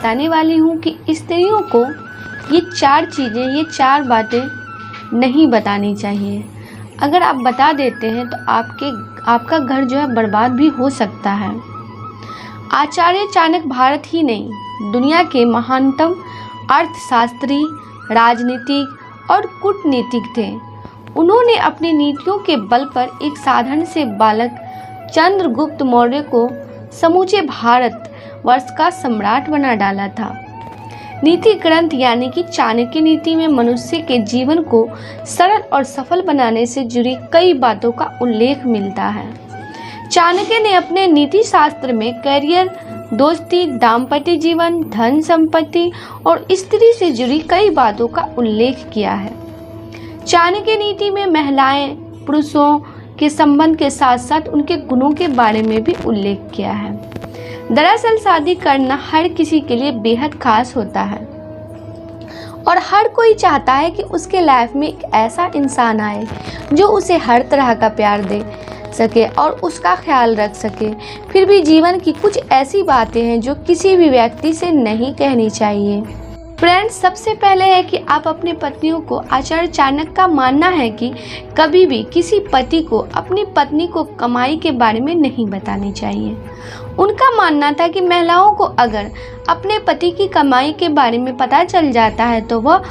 बताने वाली हूँ कि स्त्रियों को ये 4 चीज़ें, ये 4 बातें नहीं बतानी चाहिए। अगर आप बता देते हैं तो आपका घर जो है बर्बाद भी हो सकता है। आचार्य चाणक्य भारत ही नहीं, दुनिया के महानतम अर्थशास्त्री, राजनीतिक और कूटनीतिक थे। उन्होंने अपनी नीतियों के बल पर एक साधारण से बालक चंद्रगुप्त मौर्य को समूचे भारत वर्ष का सम्राट बना डाला था। नीति ग्रंथ यानी कि चाणक्य नीति में मनुष्य के जीवन को सरल और सफल बनाने से जुड़ी कई बातों का उल्लेख मिलता है। चाणक्य ने अपने नीति शास्त्र में करियर, दोस्ती, दाम्पत्य जीवन, धन संपत्ति और स्त्री से जुड़ी कई बातों का उल्लेख किया है। चाणक्य नीति में महिलाएं पुरुषों के संबंध के साथ साथ उनके गुणों के बारे में भी उल्लेख किया है। दरअसल शादी करना हर किसी के लिए बेहद खास होता है और हर कोई चाहता है कि उसके लाइफ में एक ऐसा इंसान आए जो उसे हर तरह का प्यार दे सके और उसका ख्याल रख सके। फिर भी जीवन की कुछ ऐसी बातें हैं जो किसी भी व्यक्ति से नहीं कहनी चाहिए। फ्रेंड्स, सबसे पहले है कि आप अपने पत्नियों को, आचार्य चाणक्य का मानना है कि कभी भी किसी पति को अपनी पत्नी को कमाई के बारे में नहीं बतानी चाहिए। उनका मानना था कि महिलाओं को अगर अपने पति की कमाई के बारे में पता चल जाता है तो वह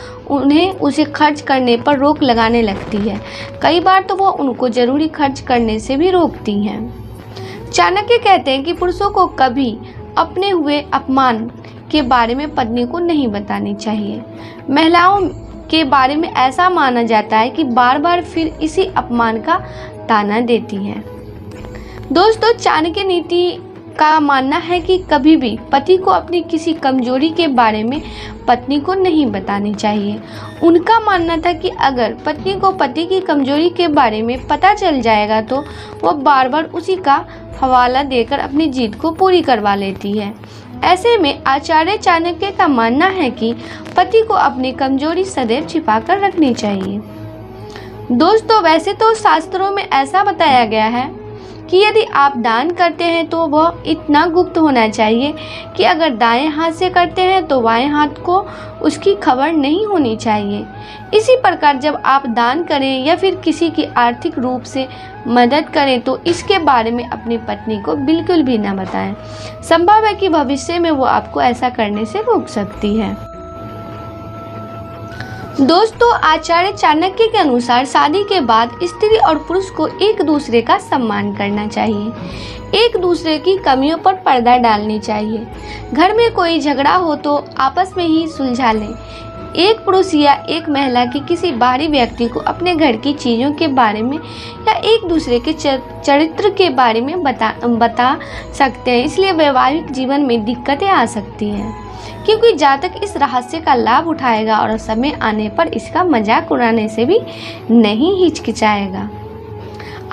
उसे खर्च करने पर रोक लगाने लगती है। कई बार तो वह उनको जरूरी खर्च करने से भी रोकती हैं। चाणक्य कहते हैं कि पुरुषों को कभी अपने हुए अपमान के बारे में पत्नी को नहीं बतानी चाहिए। महिलाओं के बारे में ऐसा माना जाता है कि बार बार फिर इसी अपमान का ताना देती हैं। दोस्तों, चाणक्य नीति का मानना है कि कभी भी पति को अपनी किसी कमजोरी के बारे में पत्नी को नहीं बतानी चाहिए। उनका मानना था कि अगर पत्नी को पति की कमजोरी के बारे में पता चल जाएगा तो वह बार बार उसी का हवाला देकर अपनी जीत को पूरी करवा लेती है। ऐसे में आचार्य चाणक्य का मानना है कि पति को अपनी कमजोरी सदैव छिपा कर रखनी चाहिए। दोस्तों, वैसे तो शास्त्रों में ऐसा बताया गया है कि यदि आप दान करते हैं तो वह इतना गुप्त होना चाहिए कि अगर दाएं हाथ से करते हैं तो बाएं हाथ को उसकी खबर नहीं होनी चाहिए। इसी प्रकार जब आप दान करें या फिर किसी की आर्थिक रूप से मदद करें तो इसके बारे में अपनी पत्नी को बिल्कुल भी ना बताएं। संभव है कि भविष्य में वो आपको ऐसा करने से रोक सकती है। दोस्तों, आचार्य चाणक्य के अनुसार शादी के बाद स्त्री और पुरुष को एक दूसरे का सम्मान करना चाहिए। एक दूसरे की कमियों पर पर्दा डालनी चाहिए। घर में कोई झगड़ा हो तो आपस में ही सुलझा लें। एक पुरुष या एक महिला की किसी बाहरी व्यक्ति को अपने घर की चीज़ों के बारे में या एक दूसरे के चरित्र के बारे में बता सकते हैं। इसलिए वैवाहिक जीवन में दिक्कतें आ सकती हैं क्योंकि जातक इस रहस्य का लाभ उठाएगा और समय आने पर इसका मजाक उड़ाने से भी नहीं हिचकिचाएगा।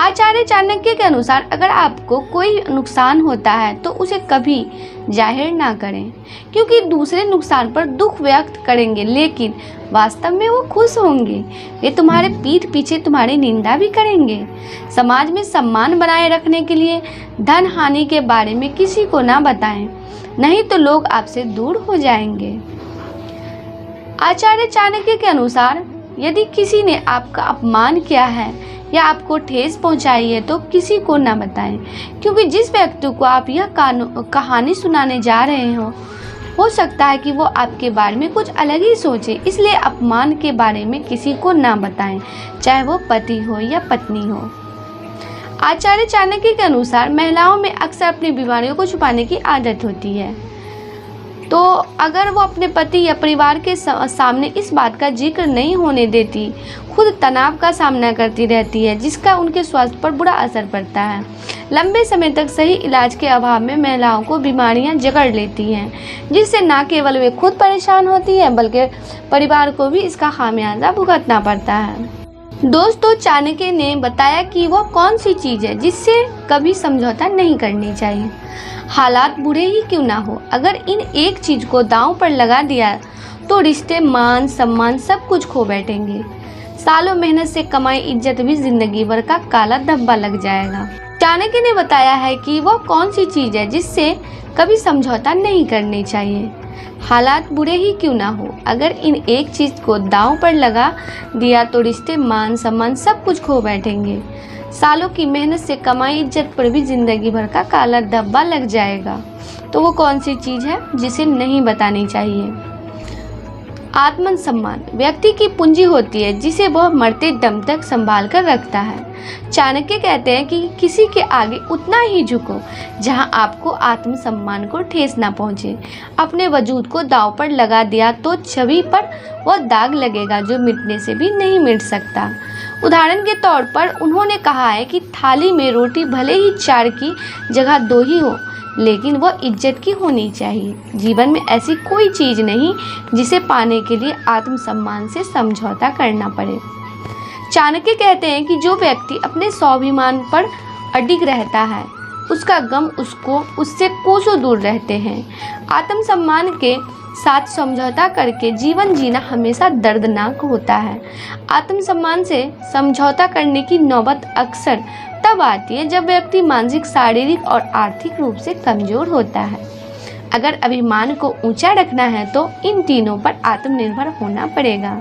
आचार्य चाणक्य के अनुसार अगर आपको कोई नुकसान होता है तो उसे कभी जाहिर ना करें क्योंकि दूसरे नुकसान पर दुख व्यक्त करेंगे लेकिन वास्तव में वो खुश होंगे। वे तुम्हारे पीठ पीछे तुम्हारी निंदा भी करेंगे। समाज में सम्मान बनाए रखने के लिए धन हानि के बारे में किसी को ना बताएं, नहीं तो लोग आपसे दूर हो जाएंगे। आचार्य चाणक्य के अनुसार यदि किसी ने आपका अपमान किया है या आपको ठेस पहुंचाई है तो किसी को ना बताएं क्योंकि जिस व्यक्ति को आप यह कहानी सुनाने जा रहे हो सकता है कि वो आपके बारे में कुछ अलग ही सोचे। इसलिए अपमान के बारे में किसी को ना बताएं, चाहे वो पति हो या पत्नी हो। आचार्य चाणक्य के अनुसार महिलाओं में अक्सर अपनी बीमारियों को छुपाने की आदत होती है, तो अगर वो अपने पति या परिवार के सामने इस बात का जिक्र नहीं होने देती, खुद तनाव का सामना करती रहती है जिसका उनके स्वास्थ्य पर बुरा असर पड़ता है। लंबे समय तक सही इलाज के अभाव में महिलाओं को बीमारियां जकड़ लेती हैं जिससे न केवल वे खुद परेशान होती हैं बल्कि परिवार को भी इसका खामियाजा भुगतना पड़ता है। दोस्तों, चाणक्य ने बताया कि वो कौन सी चीज़ है जिससे कभी समझौता नहीं करनी चाहिए। हालात बुरे ही क्यों ना हो, अगर इन एक चीज़ को दांव पर लगा दिया तो रिश्ते, मान सम्मान सब कुछ खो बैठेंगे। सालों मेहनत से कमाई इज्जत भी जिंदगी भर का काला धब्बा लग जाएगा। चाणक्य ने बताया है कि वो कौन सी चीज़ है जिससे कभी समझौता नहीं करनी चाहिए। हालात बुरे ही क्यों ना हो, अगर इन एक चीज़ को दांव पर लगा दिया तो रिश्ते, मान सम्मान सब कुछ खो बैठेंगे। सालों की मेहनत से कमाई इज्जत पर भी जिंदगी भर का काला धब्बा लग जाएगा। तो वो कौन सी चीज़ है जिसे नहीं बतानी चाहिए? आत्म सम्मान व्यक्ति की पूंजी होती है जिसे वह मरते दम तक संभाल कर रखता है। चाणक्य कहते हैं कि किसी के आगे उतना ही झुको जहां आपको आत्म सम्मान को ठेस ना पहुंचे। अपने वजूद को दांव पर लगा दिया तो छवि पर वह दाग लगेगा जो मिटने से भी नहीं मिट सकता। उदाहरण के तौर पर उन्होंने कहा है कि थाली में रोटी भले ही 4 की जगह 2 ही हो, लेकिन वह इज्जत की होनी चाहिए। जीवन में ऐसी कोई चीज़ नहीं जिसे पाने के लिए आत्मसम्मान से समझौता करना पड़े। चाणक्य कहते हैं कि जो व्यक्ति अपने स्वाभिमान पर अडिग रहता है उसका गम उससे कोसों दूर रहते हैं। आत्मसम्मान के साथ समझौता करके जीवन जीना हमेशा दर्दनाक होता है। आत्मसम्मान से समझौता करने की नौबत अक्सर तब आती है जब व्यक्ति मानसिक, शारीरिक और आर्थिक रूप से कमजोर होता है। अगर अभिमान को ऊंचा रखना है तो इन तीनों पर आत्मनिर्भर होना पड़ेगा।